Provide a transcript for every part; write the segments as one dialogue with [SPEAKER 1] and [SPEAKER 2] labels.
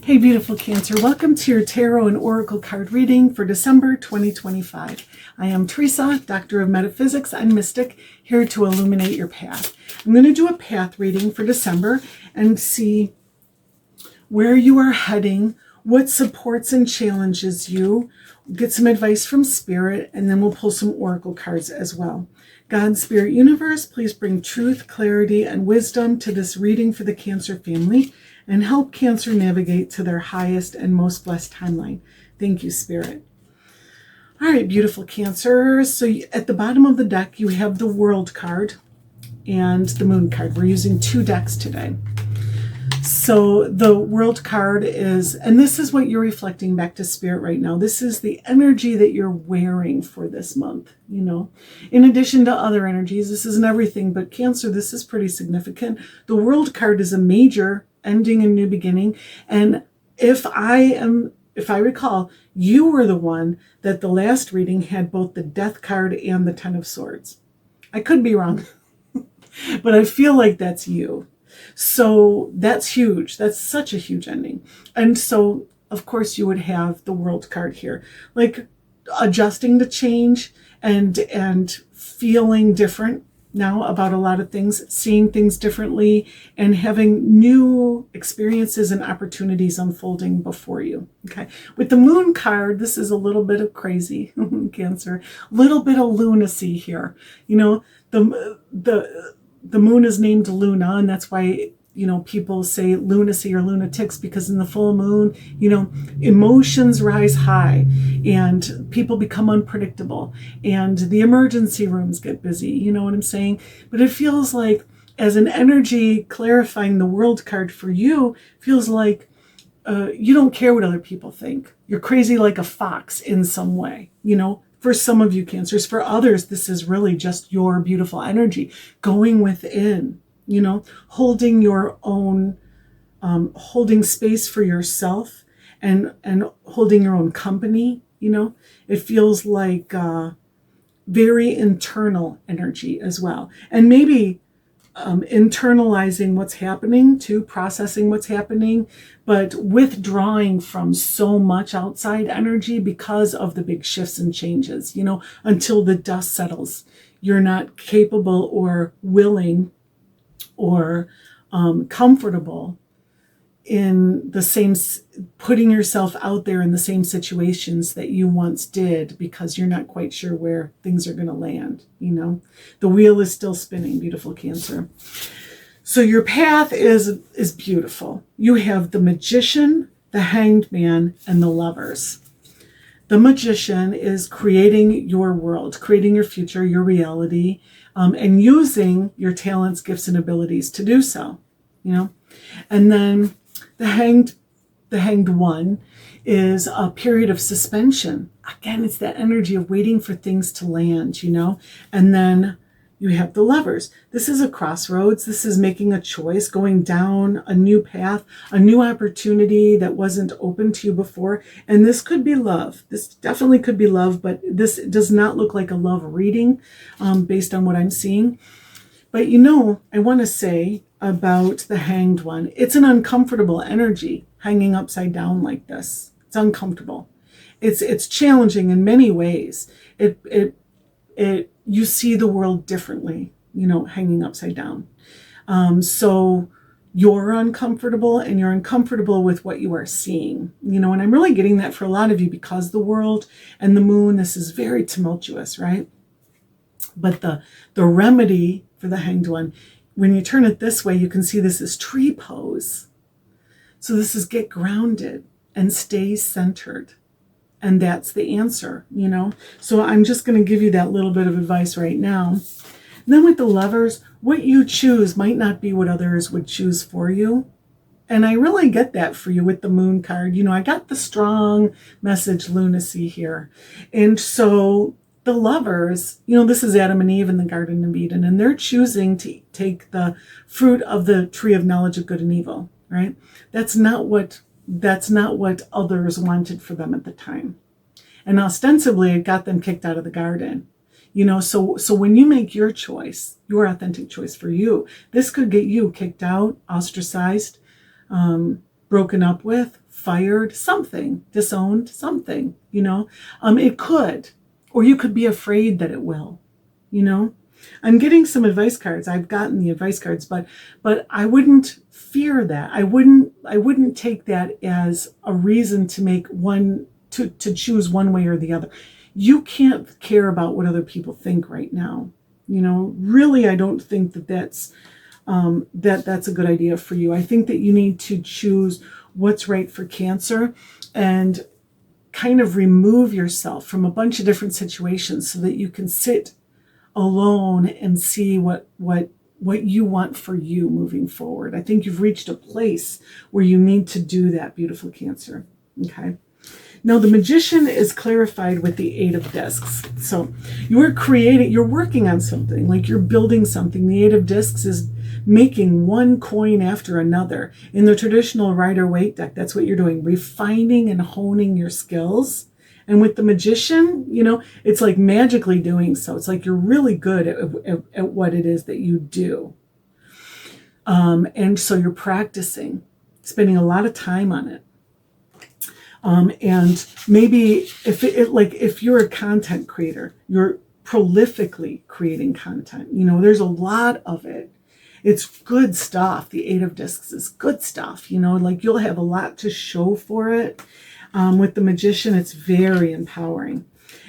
[SPEAKER 1] Hey, beautiful Cancer. Welcome to your Tarot and Oracle card reading for December 2025. I am Teresa, Doctor of Metaphysics and Mystic, here to illuminate your path. I'm going to do a path reading for December and see where you are heading, what supports and challenges you, get some advice from Spirit, and then we'll pull some Oracle cards as well. God, Spirit, Universe, please bring truth, clarity, and wisdom to this reading for the Cancer family and help Cancer navigate to their highest and most blessed timeline. Thank you, Spirit. All right, beautiful Cancer. So at the bottom of the deck, you have the World card and the Moon card. We're using two decks today. So the World card is, and this is what you're reflecting back to Spirit right now. This is the energy that you're wearing for this month, In addition to other energies, this isn't everything, but Cancer, this is pretty significant. The World card is a major ending and new beginning. And if I recall, you were the one that the last reading had both the Death card and the Ten of Swords. I could be wrong, but I feel like that's you. So that's huge. That's such a huge ending. And so, of course, you would have the World card here, like adjusting to change and feeling different now about a lot of things, seeing things differently, and having new experiences and opportunities unfolding before you. Okay. With the Moon card, this is a little bit of crazy, Cancer, a little bit of lunacy here. The moon is named Luna, and that's why, people say lunacy or lunatics, because in the full moon, emotions rise high and people become unpredictable and the emergency rooms get busy. You know what I'm saying? But it feels like, as an energy clarifying the World card for you, feels like you don't care what other people think. You're crazy like a fox in some way, For some of you Cancers, for others, this is really just your beautiful energy going within, holding your own, holding space for yourself and holding your own company. It feels like very internal energy as well. And maybe internalizing what's happening too, processing what's happening, but withdrawing from so much outside energy because of the big shifts and changes, until the dust settles. You're not capable or willing or comfortable in the same, putting yourself out there in the same situations that you once did, because you're not quite sure where things are going to land. The wheel is still spinning, beautiful Cancer. So your path is beautiful. You have the Magician, the Hanged Man, and the Lovers. The Magician is creating your world, creating your future, your reality, and using your talents, gifts, and abilities to do so. And then the hanged one is a period of suspension. Again, it's that energy of waiting for things to land, And then you have the Lovers. This is a crossroads. This is making a choice, going down a new path, a new opportunity that wasn't open to you before. And this could be love. This definitely could be love, but this does not look like a love reading based on what I'm seeing. But I want to say about the Hanged One, it's an uncomfortable energy hanging upside down like this. It's uncomfortable. It's challenging in many ways. You see the world differently, hanging upside down. So you're uncomfortable, and you're uncomfortable with what you are seeing, and I'm really getting that for a lot of you, because the World and the Moon, this is very tumultuous, right? But the remedy for the Hanged One, when you turn it this way, you can see this is tree pose. So this is get grounded and stay centered. And that's the answer, So I'm just going to give you that little bit of advice right now. And then with the Lovers, what you choose might not be what others would choose for you. And I really get that for you with the Moon card. I got the strong message lunacy here. And so the Lovers, this is Adam and Eve in the Garden of Eden, and they're choosing to take the fruit of the tree of knowledge of good and evil, right? That's not what others wanted for them at the time. And ostensibly it got them kicked out of the garden. So when you make your choice, your authentic choice for you, this could get you kicked out, ostracized, broken up with, fired, something, disowned, something, it could, or you could be afraid that it will, I'm getting some advice cards. I've gotten the advice cards, but I wouldn't fear that. I wouldn't take that as a reason to make one, to choose one way or the other. You can't care about what other people think right now. Really, I don't think that that's a good idea for you. I think that you need to choose what's right for Cancer and kind of remove yourself from a bunch of different situations so that you can sit alone and see what you want for you moving forward. I think you've reached a place where you need to do that, beautiful Cancer. Okay. Now the Magician is clarified with the 8 of Discs. So you're working on something, like you're building something. The 8 of Discs is making one coin after another. In the traditional Rider-Waite deck, that's what you're doing, refining and honing your skills. And with the Magician, it's like magically doing so. It's like you're really good at what it is that you do. And so you're practicing, spending a lot of time on it. And maybe if you're a content creator, you're prolifically creating content. There's a lot of it. It's good stuff. The 8 of Discs is good stuff. You'll have a lot to show for it. With the Magician, it's very empowering.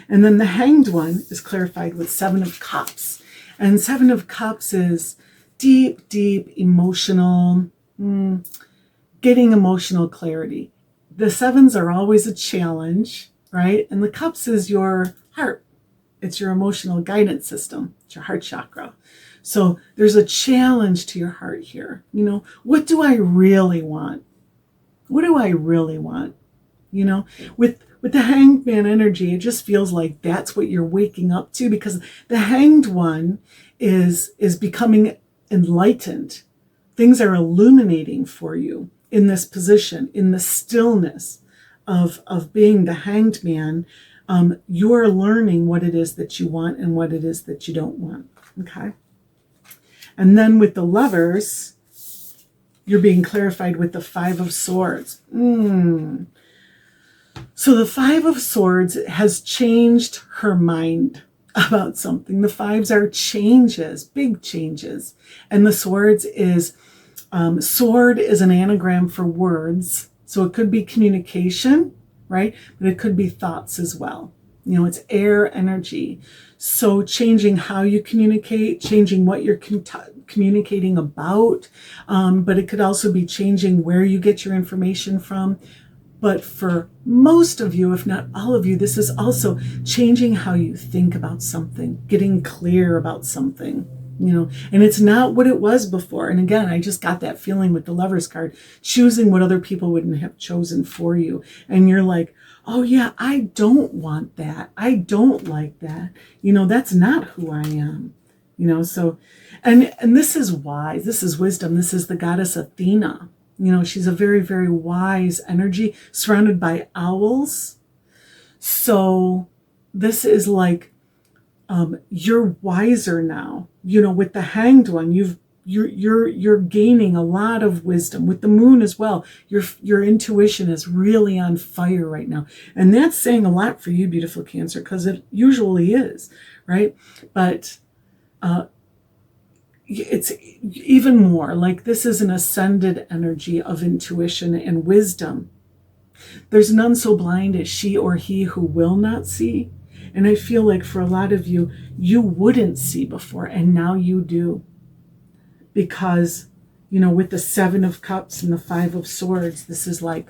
[SPEAKER 1] And then the Hanged One is clarified with 7 of Cups. And 7 of Cups is deep, deep emotional, getting emotional clarity. The 7s are always a challenge, right? And the Cups is your heart. It's your emotional guidance system. It's your heart chakra. So there's a challenge to your heart here. What do I really want? What do I really want? With the Hanged Man energy, it just feels like that's what you're waking up to, because the Hanged One is becoming enlightened. Things are illuminating for you in this position, in the stillness of being the Hanged Man. You're learning what it is that you want and what it is that you don't want. Okay. And then with the Lovers, you're being clarified with the 5 of Swords. So the 5 of Swords has changed her mind about something. The 5s are changes, big changes. And the Swords is, sword is an anagram for words. So it could be communication, right? But it could be thoughts as well. It's air energy. So changing how you communicate, changing what you're communicating about. But it could also be changing where you get your information from. But for most of you, if not all of you, this is also changing how you think about something, getting clear about something, and it's not what it was before. And again, I just got that feeling with the Lovers card, choosing what other people wouldn't have chosen for you. And you're like, oh yeah, I don't want that. I don't like that. That's not who I am, so, and this is wise. This is wisdom. This is the goddess Athena. She's a very, very wise energy surrounded by owls. So this is like, you're wiser now, with the Hanged One, you're gaining a lot of wisdom. With the Moon as well, your intuition is really on fire right now. And that's saying a lot for you, beautiful Cancer, because it usually is, right? But, it's even more like this is an ascended energy of intuition and wisdom. There's none so blind as she or he who will not see. And I feel like for a lot of you, you wouldn't see before, and now you do. Because, with the 7 of Cups and the 5 of Swords, this is like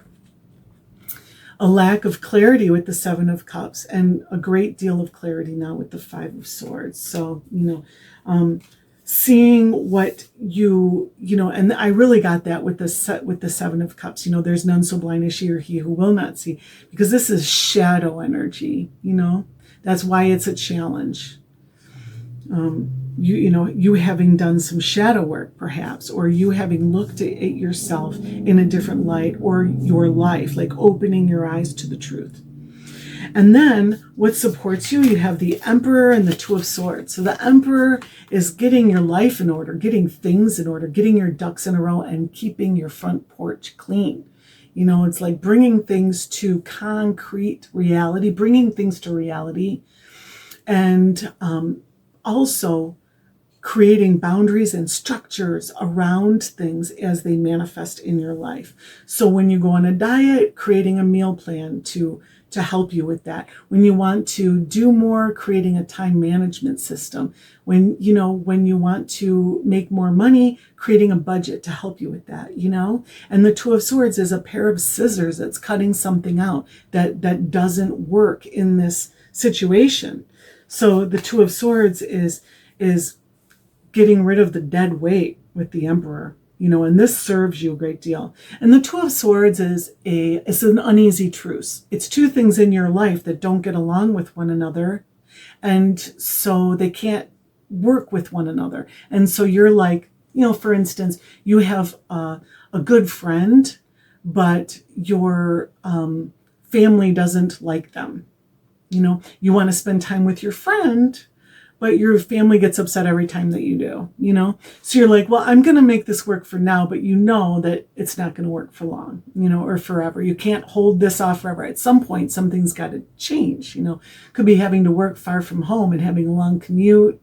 [SPEAKER 1] a lack of clarity with the 7 of Cups and a great deal of clarity now with the 5 of Swords. So, seeing what and I really got that with the 7 of Cups. There's none so blind as she or he who will not see, because this is shadow energy. That's why it's a challenge. You having done some shadow work, perhaps, or you having looked at yourself in a different light, or your life, like opening your eyes to the truth. And then what supports you, you have the Emperor and the 2 of Swords. So the Emperor is getting your life in order, getting things in order, getting your ducks in a row, and keeping your front porch clean. It's like bringing things to concrete reality, bringing things to reality, and also creating boundaries and structures around things as they manifest in your life. So when you go on a diet, creating a meal plan to help you with that. When you want to do more, creating a time management system. When you want to make more money, creating a budget to help you with that, And the Two of Swords is a pair of scissors that's cutting something out that doesn't work in this situation. So the Two of Swords is getting rid of the dead weight with the Emperor, and this serves you a great deal. And the Two of Swords is an uneasy truce. It's two things in your life that don't get along with one another, and so they can't work with one another. And so you're like, for instance, you have a good friend, but your family doesn't like them. You want to spend time with your friend, but your family gets upset every time that you do, So you're like, well, I'm going to make this work for now, but that it's not going to work for long, or forever. You can't hold this off forever. At some point, something's got to change, Could be having to work far from home and having a long commute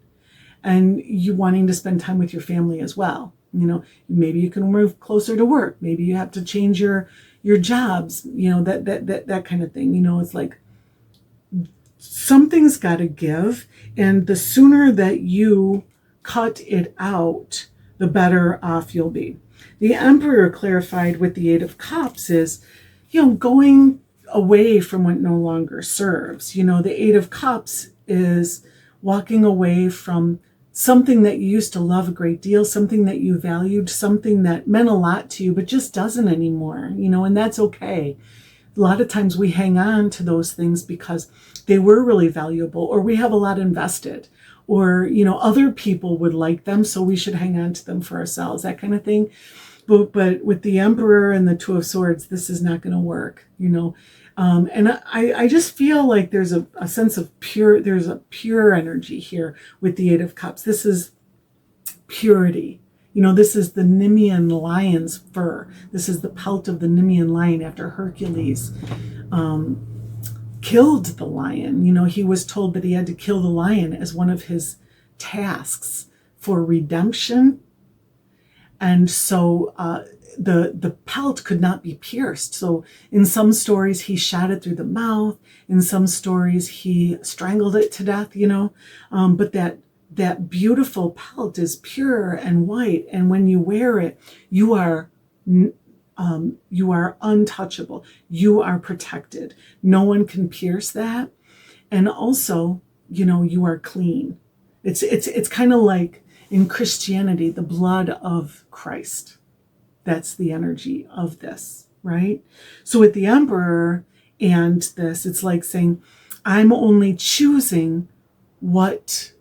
[SPEAKER 1] and you wanting to spend time with your family as well. Maybe you can move closer to work. Maybe you have to change your jobs, that kind of thing. It's like, something's got to give, and the sooner that you cut it out, the better off you'll be. The Emperor, clarified with the Eight of Cups, is, going away from what no longer serves. The Eight of Cups is walking away from something that you used to love a great deal, something that you valued, something that meant a lot to you, but just doesn't anymore, and that's okay. A lot of times we hang on to those things because they were really valuable, or we have a lot invested, or, other people would like them, so we should hang on to them for ourselves, that kind of thing. But with the Emperor and the Two of Swords, this is not going to work, And I just feel like there's a sense of there's a pure energy here with the Eight of Cups. This is purity. This is the Nemean lion's fur. This is the pelt of the Nemean lion after Hercules killed the lion. He was told that he had to kill the lion as one of his tasks for redemption. And so the pelt could not be pierced. So in some stories, he shot it through the mouth. In some stories, he strangled it to death, But that beautiful pelt is pure and white, and when you wear it, you are untouchable. You are protected. No one can pierce that, and also, you are clean. It's kind of like in Christianity, the blood of Christ. That's the energy of this, right? So with the Emperor and this, it's like saying, I'm only choosing what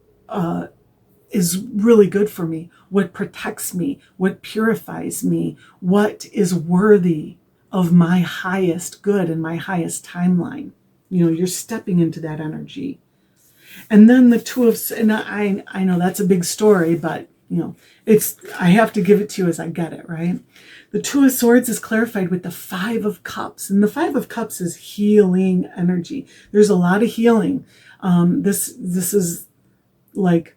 [SPEAKER 1] is really good for me, what protects me, what purifies me, what is worthy of my highest good and my highest timeline. You're stepping into that energy. And then the Two of, and I know that's a big story, but I have to give it to you as I get it, right? The Two of Swords is clarified with the Five of Cups, and the Five of Cups is healing energy. There's a lot of healing. This is like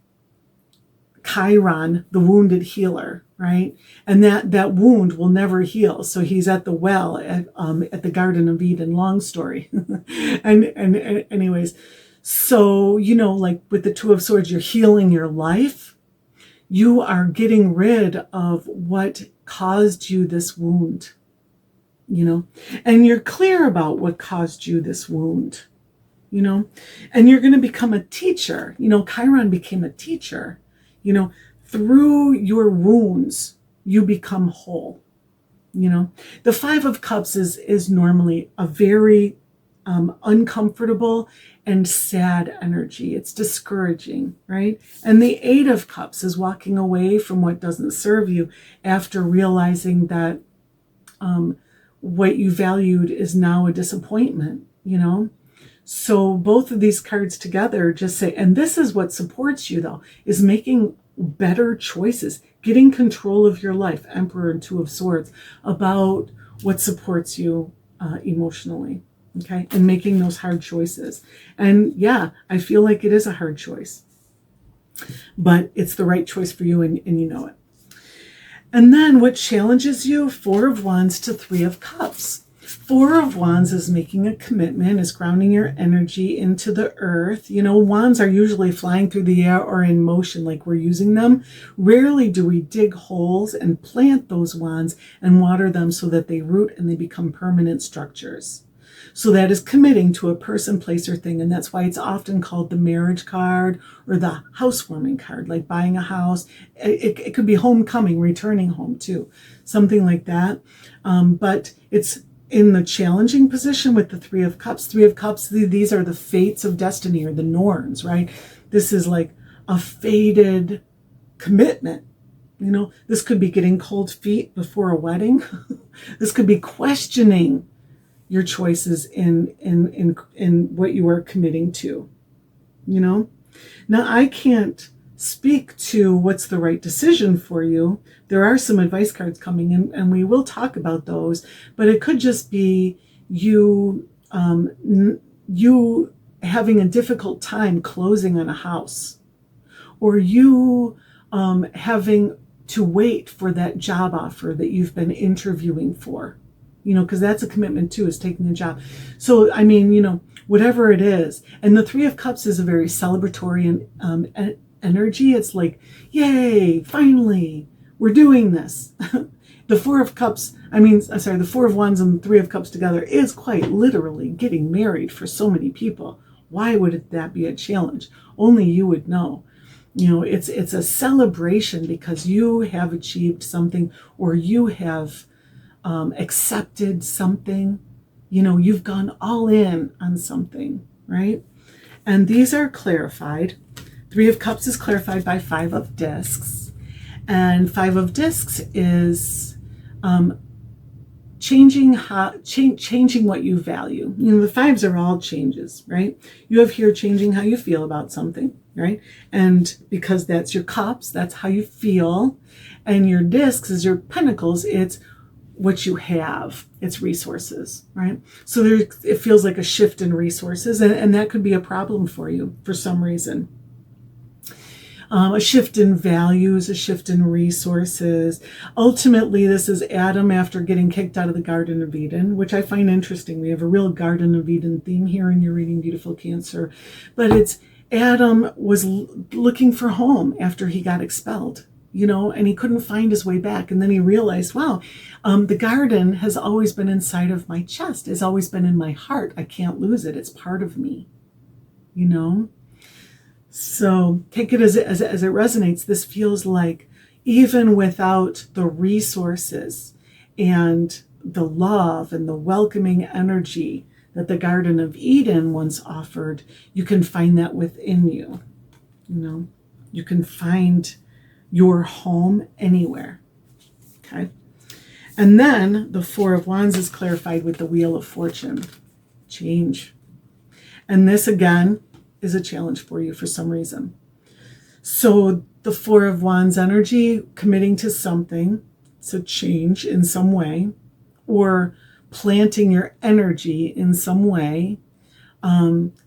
[SPEAKER 1] Chiron, the wounded healer, right? And that wound will never heal. So he's at the well at the Garden of Eden. Long story, and anyways, so like with the Two of Swords, you're healing your life. You are getting rid of what caused you this wound, and you're clear about what caused you this wound, and you're going to become a teacher. Chiron became a teacher. Through your wounds, you become whole. The Five of Cups is normally a very uncomfortable and sad energy. It's discouraging, right? And the Eight of Cups is walking away from what doesn't serve you after realizing that what you valued is now a disappointment, So both of these cards together just say, and this is what supports you though, is making better choices, getting control of your life, Emperor and Two of Swords, about what supports you emotionally, okay, and making those hard choices. And yeah, I feel like it is a hard choice, but it's the right choice for you, and you know it. And then what challenges you? 4 of Wands to 3 of Cups. 4 of Wands is making a commitment, is grounding your energy into the earth. You know, wands are usually flying through the air or in motion like we're using them. Rarely do we dig holes and plant those wands and water them so that they root and they become permanent structures. So that is committing to a person, place, or thing. And that's why it's often called the marriage card or the housewarming card, like buying a house. It could be homecoming, returning home too, something like that. But it's in the challenging position with the 3 of Cups. 3 of Cups, these are the fates of destiny, or the Norns, right? This is like a fated commitment. You know, this could be getting cold feet before a wedding. This could be questioning your choices in what you are committing to, you know. Now, I can't speak to what's the right decision for you. There are some advice cards coming in, and we will talk about those, but it could just be you you having a difficult time closing on a house, or you having to wait for that job offer that you've been interviewing for. You know, because that's a commitment too, is taking a job. So, I mean, you know, whatever it is. And the 3 of Cups is a very celebratory energy. It's like, yay, finally, we're doing this. The 4 of Cups, the 4 of Wands and the 3 of Cups together is quite literally getting married for so many people. Why would that be a challenge? Only you would know. You know, it's a celebration because you have achieved something, or you have accepted something. You know, you've gone all in on something, right? And these are clarified. 3 of Cups is clarified by 5 of Discs. And 5 of Discs is changing what you value. You know, the 5s are all changes, right? You have here changing how you feel about something, right? And because that's your cups, that's how you feel. And your discs is your pentacles. It's what you have. It's resources, right? So it feels like a shift in resources, and that could be a problem for you for some reason. A shift in values, a shift in resources. Ultimately, this is Adam after getting kicked out of the Garden of Eden, which I find interesting. We have a real Garden of Eden theme here in your reading, beautiful Cancer. But it's Adam was looking for home after he got expelled, you know, and he couldn't find his way back. And then he realized, wow, the garden has always been inside of my chest, has always been in my heart. I can't lose it. It's part of me, you know. So take it as it resonates. This feels like even without the resources and the love and the welcoming energy that the Garden of Eden once offered, you can find that within you. You know, you can find your home anywhere. Okay. And then the 4 of Wands is clarified with the Wheel of Fortune. Change. And this again is a challenge for you for some reason. So the 4 of Wands energy, committing to something, so change in some way, or planting your energy in some way,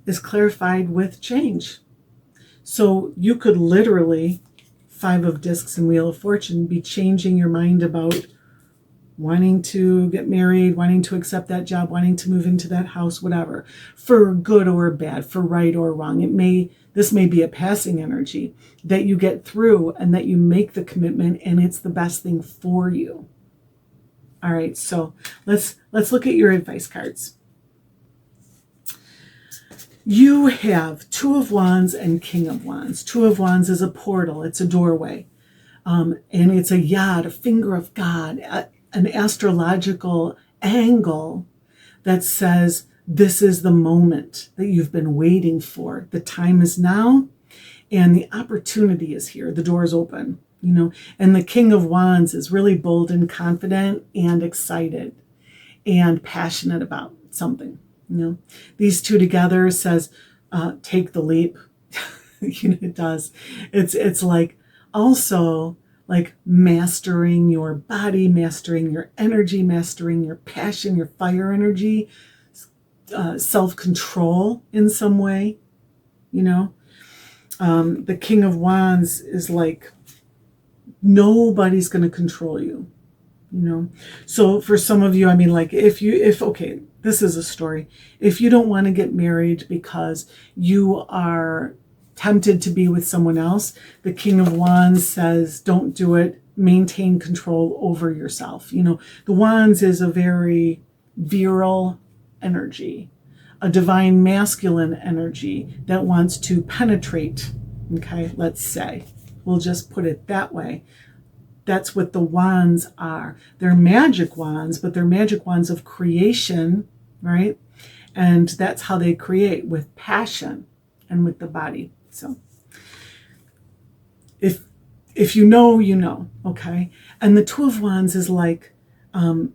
[SPEAKER 1] is clarified with change. So you could literally, 5 of Discs and Wheel of Fortune, be changing your mind about wanting to get married, wanting to accept that job, wanting to move into that house, whatever, for good or bad, for right or wrong. This may be a passing energy that you get through and that you make the commitment and it's the best thing for you. All right, so let's look at your advice cards. You have 2 of Wands and King of Wands. 2 of Wands is a portal. It's a doorway. And it's a yod, a finger of God, an astrological angle that says this is the moment that you've been waiting for. The time is now and the opportunity is here. The door is open, you know. And the King of Wands is really bold and confident and excited and passionate about something, you know. These two together says, take the leap. You know, it does. It's like also like mastering your body, mastering your energy, mastering your passion, your fire energy, self-control in some way, you know. The King of Wands is like, nobody's going to control you, you know. So for some of you, I mean, like okay, this is a story. If you don't want to get married because you are tempted to be with someone else, the King of Wands says, don't do it. Maintain control over yourself. You know, the Wands is a very virile energy, a divine masculine energy that wants to penetrate. Okay, let's say. We'll just put it that way. That's what the wands are. They're magic wands, but they're magic wands of creation, right? And that's how they create, with passion and with the body. So if you know, you know, okay? And the Two of Wands is like,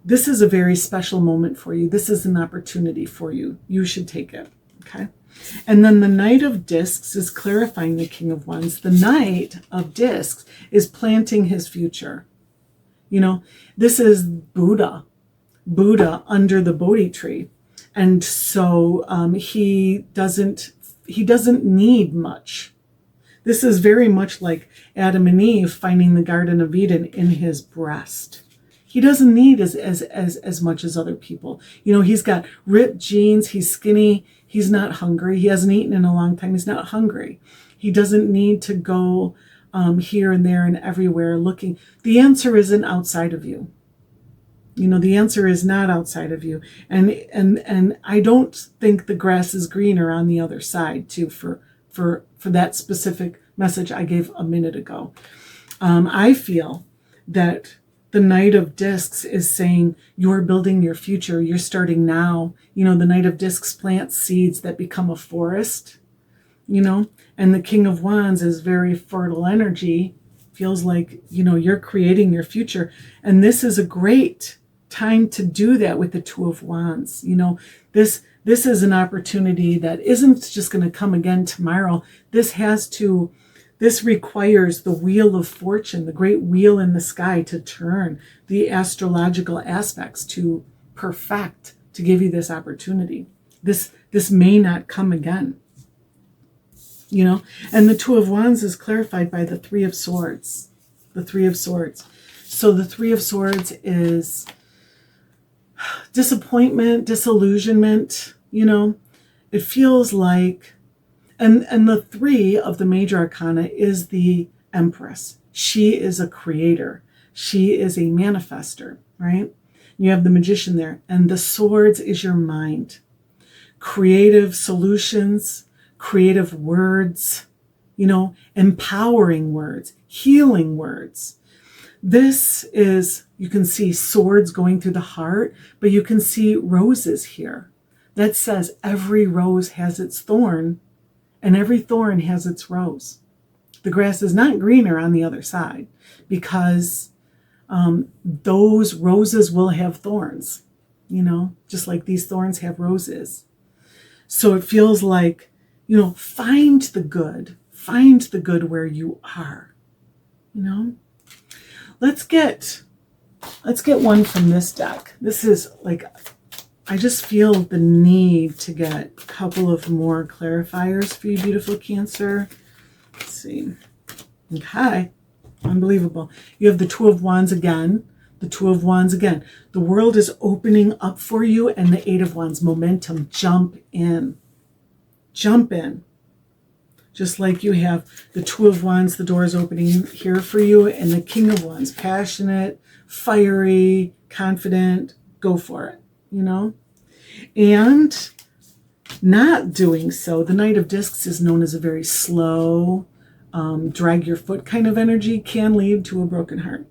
[SPEAKER 1] this is a very special moment for you. This is an opportunity for you. You should take it, okay? And then the Knight of Discs is clarifying the King of Wands. The Knight of Discs is planting his future. You know, this is Buddha under the Bodhi tree. And so he doesn't need much. This is very much like Adam and Eve finding the Garden of Eden in his breast. He doesn't need as much as other people. You know, he's got ripped jeans, he's skinny, he's not hungry, he hasn't eaten in a long time, he's not hungry. He doesn't need to go here and there and everywhere looking. The answer isn't outside of you. You know, the answer is not outside of you. And I don't think the grass is greener on the other side too, for that specific message I gave a minute ago. I feel that the Knight of Discs is saying, you're building your future. You're starting now. You know, the Knight of Discs plants seeds that become a forest, you know, and the King of Wands is very fertile energy. Feels like, you know, you're creating your future. And this is a great time to do that with the Two of Wands. You know, this is an opportunity that isn't just going to come again tomorrow. This requires the wheel of fortune, the great wheel in the sky, to turn, the astrological aspects to perfect, to give you this opportunity. This may not come again, you know. And the Two of Wands is clarified by the Three of Swords. The Three of Swords. So the Three of Swords is disappointment, disillusionment, you know. It feels like, and the three of the major arcana is the Empress. She is a creator. She is a manifester, right? You have the Magician there. And the Swords is your mind. Creative solutions, creative words, you know, empowering words, healing words. This is, you can see swords going through the heart, but you can see roses here. That says every rose has its thorn, and every thorn has its rose. The grass is not greener on the other side, because those roses will have thorns, you know, just like these thorns have roses. So it feels like, you know, find the good where you are, you know. Let's get one from this deck. This is like, I just feel the need to get a couple of more clarifiers for you, beautiful Cancer. Let's see. Okay. Unbelievable. You have the Two of Wands again. The Two of Wands again. The world is opening up for you, and the Eight of Wands. Momentum. Jump in. Jump in. Just like you have the Two of Wands, the door is opening here for you, and the King of Wands. Passionate, fiery, confident. Go for it. You know? And not doing so, the Knight of Discs is known as a very slow, drag your foot kind of energy, can lead to a broken heart.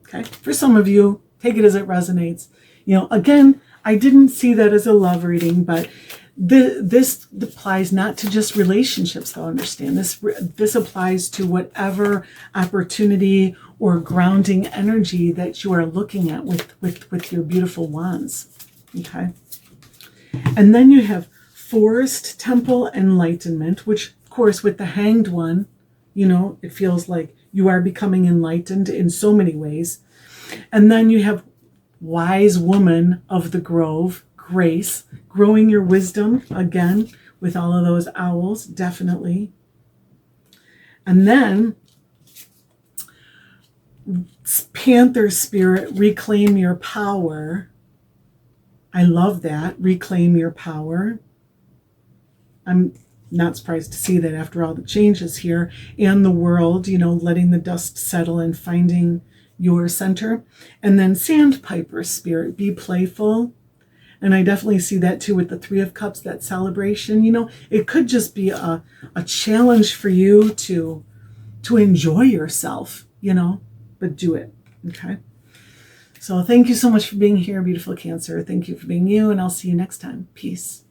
[SPEAKER 1] Okay? For some of you, take it as it resonates. You know, again, I didn't see that as a love reading, but this applies not to just relationships, though, understand. This applies to whatever opportunity or grounding energy that you are looking at with your beautiful wands. Okay? And then you have Forest, Temple, Enlightenment, which, of course, with the Hanged one, you know, it feels like You are becoming enlightened in so many ways. And then you have wise woman of the grove, Grace, growing your wisdom again with all of those owls, definitely. And then Panther spirit, reclaim your power. I love that. Reclaim your power. I'm not surprised to see that after all the changes here and the world, letting the dust settle and finding your center. And then Sandpiper spirit, be playful. And I definitely see that too with the Three of Cups, that celebration. It could just be a challenge for you to enjoy yourself, but do it. Okay. So thank you so much for being here, beautiful Cancer. Thank you for being you, and I'll see you next time. Peace.